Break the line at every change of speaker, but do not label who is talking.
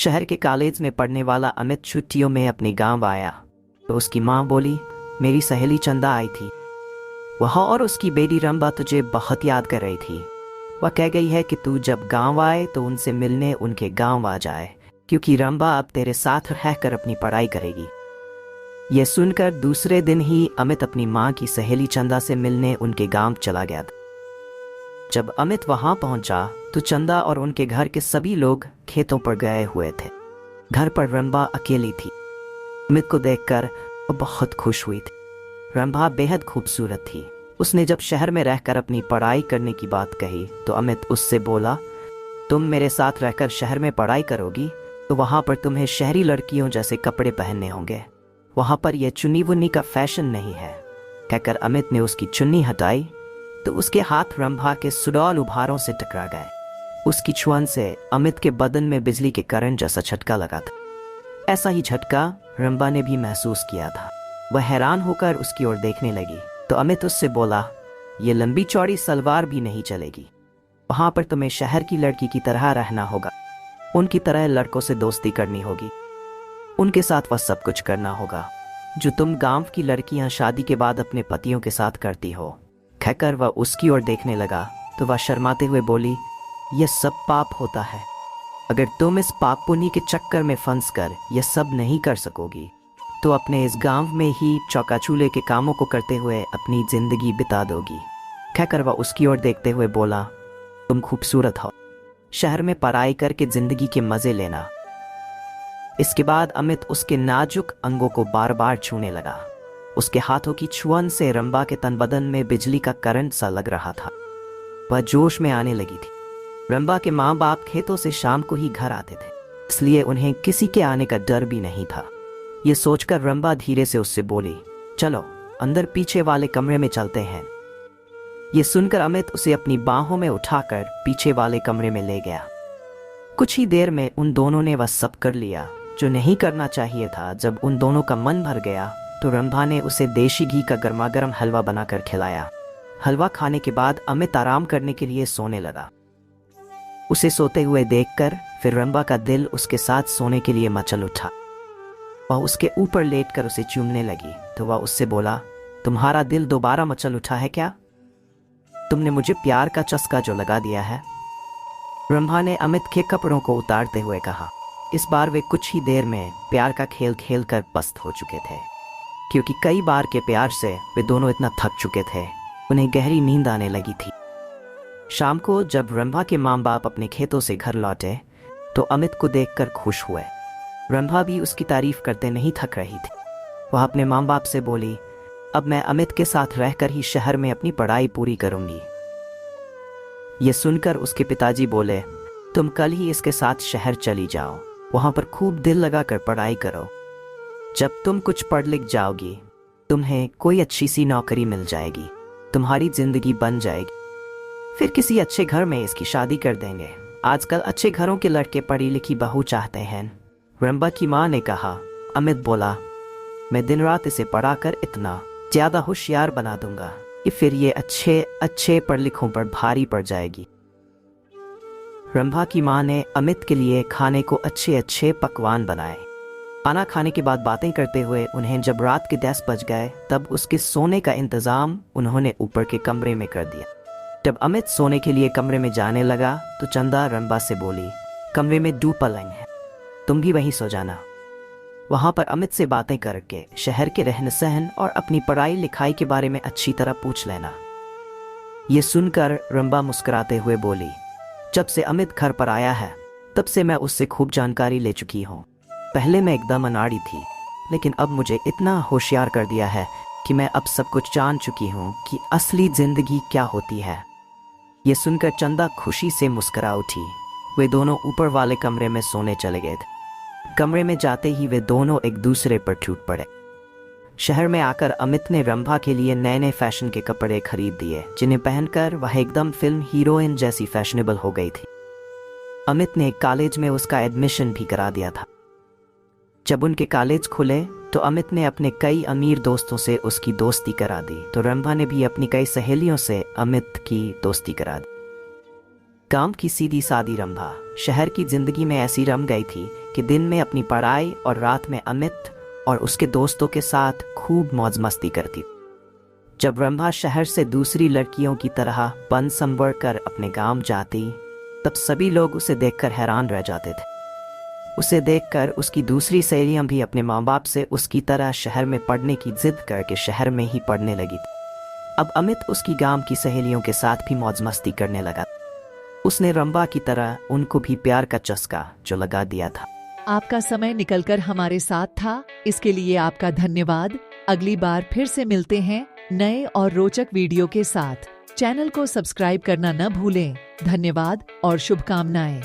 शहर के कॉलेज में पढ़ने वाला अमित छुट्टियों में अपने गांव आया तो उसकी माँ बोली, मेरी सहेली चंदा आई थी। वह और उसकी बेटी रंबा तुझे बहुत याद कर रही थी। वह कह गई है कि तू जब गांव आए तो उनसे मिलने उनके गांव आ जाए, क्योंकि रंबा अब तेरे साथ रहकर अपनी पढ़ाई करेगी। यह सुनकर दूसरे दिन ही अमित अपनी माँ की सहेली चंदा से मिलने उनके गांव चला गया था। जब अमित वहां पहुंचा तो चंदा और उनके घर के सभी लोग खेतों पर गए हुए थे। घर पर रंबा अकेली थी। अमित को देखकर वो बहुत खुश हुई थी। रंबा बेहद खूबसूरत थी। उसने जब शहर में रहकर अपनी पढ़ाई करने की बात कही तो अमित उससे बोला, तुम मेरे साथ रहकर शहर में पढ़ाई करोगी तो वहां पर तुम्हें शहरी लड़कियों जैसे कपड़े पहनने होंगे। वहां पर यह चुन्नी वुन्नी का फैशन नहीं है। कहकर अमित ने उसकी चुन्नी हटाई तो उसके हाथ रंभा के सुडौल उभारों से टकरा गए। उसकी छुअन से अमित के बदन में बिजली के करंट जैसा झटका लगा था। ऐसा ही झटका रंभा ने भी महसूस किया था। वह हैरान होकर उसकी ओर देखने लगी तो अमित उससे बोला, ये लंबी चौड़ी सलवार भी नहीं चलेगी। वहां पर तुम्हें शहर की लड़की की तरह रहना होगा। उनकी तरह लड़कों से दोस्ती करनी होगी। उनके साथ वह सब कुछ करना होगा जो तुम गांव की लड़कियां शादी के बाद अपने पतियों के साथ करती हो। कहकर वह उसकी ओर देखने लगा तो वह शर्माते हुए बोली, यह सब पाप होता है। अगर तुम इस पाप पुण्य के चक्कर में फंस कर यह सब नहीं कर सकोगी तो अपने इस गांव में ही चौका-चूल्हे के कामों को करते हुए अपनी जिंदगी बिता दोगी। कहकर वह उसकी ओर देखते हुए बोला, तुम खूबसूरत हो। शहर में पढ़ाई करके जिंदगी के मजे लेना। इसके बाद अमित उसके नाजुक अंगों को बार बार छूने लगा। उसके हाथों की छुअन से रंबा के तन बदन में बिजली का करंट सा लग रहा था। वह जोश में आने लगी थी। रंबा के माँ बाप खेतों से शाम को ही घर आते थे, इसलिए उन्हें किसी के आने का डर भी नहीं था। यह सोचकर रंबा धीरे से उससे बोली, चलो अंदर पीछे वाले कमरे में चलते हैं। यह सुनकर अमित उसे अपनी बाहों में उठाकर पीछे वाले कमरे में ले गया। कुछ ही देर में उन दोनों ने वह सब कर लिया जो नहीं करना चाहिए था। जब उन दोनों का मन भर गया तो रंभा ने उसे देशी घी का गर्मागर्म हलवा बनाकर खिलाया। हलवा खाने के बाद अमित आराम करने के लिए सोने लगा। उसे सोते हुए देखकर फिर रंभा का दिल उसके साथ सोने के लिए मचल उठा। वह उसके ऊपर लेटकर उसे चूमने लगी तो वह उससे बोला, तुम्हारा दिल दोबारा मचल उठा है क्या? तुमने मुझे प्यार का चस्का जो लगा दिया है। रंभा ने अमित के कपड़ों को उतारते हुए कहा। इस बार वे कुछ ही देर में प्यार का खेल खेल कर पस्त हो चुके थे, क्योंकि कई बार के प्यार से वे दोनों इतना थक चुके थे, उन्हें गहरी नींद आने लगी थी। शाम को जब रंभा के माँ बाप अपने खेतों से घर लौटे तो अमित को देखकर खुश हुए। रंभा भी उसकी तारीफ करते नहीं थक रही थी। वह अपने माँ बाप से बोली, अब मैं अमित के साथ रहकर ही शहर में अपनी पढ़ाई पूरी करूंगी। यह सुनकर उसके पिताजी बोले, तुम कल ही इसके साथ शहर चली जाओ, वहां पर खूब दिल लगाकर पढ़ाई करो। जब तुम कुछ पढ़ लिख जाओगी तुम्हें कोई अच्छी सी नौकरी मिल जाएगी, तुम्हारी जिंदगी बन जाएगी। फिर किसी अच्छे घर में इसकी शादी कर देंगे। आजकल अच्छे घरों के लड़के पढ़ी लिखी बहू चाहते हैं। रंभा की माँ ने कहा। अमित बोला, मैं दिन रात इसे पढ़ाकर इतना ज्यादा होशियार बना दूंगा कि फिर ये अच्छे पढ़ लिखों पर भारी पड़ जाएगी। रंभा की माँ ने अमित के लिए खाने को अच्छे पकवान बनाए। खाना खाने के बाद बातें करते हुए उन्हें जब रात के 10 बज गए तब उसके सोने का इंतजाम उन्होंने ऊपर के कमरे में कर दिया। जब अमित सोने के लिए कमरे में जाने लगा तो चंदा रंभा से बोली, कमरे में 2 पलंग है, तुम भी वहीं सो जाना। वहां पर अमित से बातें करके शहर के रहन सहन और अपनी पढ़ाई लिखाई के बारे में अच्छी तरह पूछ लेना। ये सुनकर रंभा मुस्कुराते हुए बोली, जब से अमित घर पर आया है तब से मैं उससे खूब जानकारी ले चुकी हूँ। पहले मैं एकदम अनाड़ी थी, लेकिन अब मुझे इतना होशियार कर दिया है कि मैं अब सब कुछ जान चुकी हूँ कि असली जिंदगी क्या होती है। ये सुनकर चंदा खुशी से मुस्कुरा उठी। वे दोनों ऊपर वाले कमरे में सोने चले गए थे। कमरे में जाते ही वे दोनों एक दूसरे पर टूट पड़े। शहर में आकर अमित ने रंभा के लिए नए नए फैशन के कपड़े खरीद दिए, जिन्हें पहनकर वह एकदम फिल्म हीरोइन जैसी फैशनेबल हो गई थी। अमित ने कॉलेज में उसका एडमिशन भी करा दिया था। जब उनके कॉलेज खुले तो अमित ने अपने कई अमीर दोस्तों से उसकी दोस्ती करा दी, तो रंभा ने भी अपनी कई सहेलियों से अमित की दोस्ती करा दी। गांव की सीधी सादी रंभा शहर की जिंदगी में ऐसी रम गई थी कि दिन में अपनी पढ़ाई और रात में अमित और उसके दोस्तों के साथ खूब मौज मस्ती करती। जब रंभा शहर से दूसरी लड़कियों की तरह बन संवर कर अपने गांव जाती, तब सभी लोग उसे देखकर हैरान रह जाते थे। उसे देखकर उसकी दूसरी सहेलियां भी अपने माँ बाप से उसकी तरह शहर में पढ़ने की जिद करके शहर में ही पढ़ने लगी। अब अमित उसकी गांव की सहेलियों के साथ भी मौज मस्ती करने लगा। उसने रंभा की तरह उनको भी प्यार का चस्का जो लगा दिया था।
आपका समय निकलकर हमारे साथ था, इसके लिए आपका धन्यवाद। अगली बार फिर से मिलते हैं नए और रोचक वीडियो के साथ। चैनल को सब्सक्राइब करना न भूलें। धन्यवाद और शुभकामनाएं।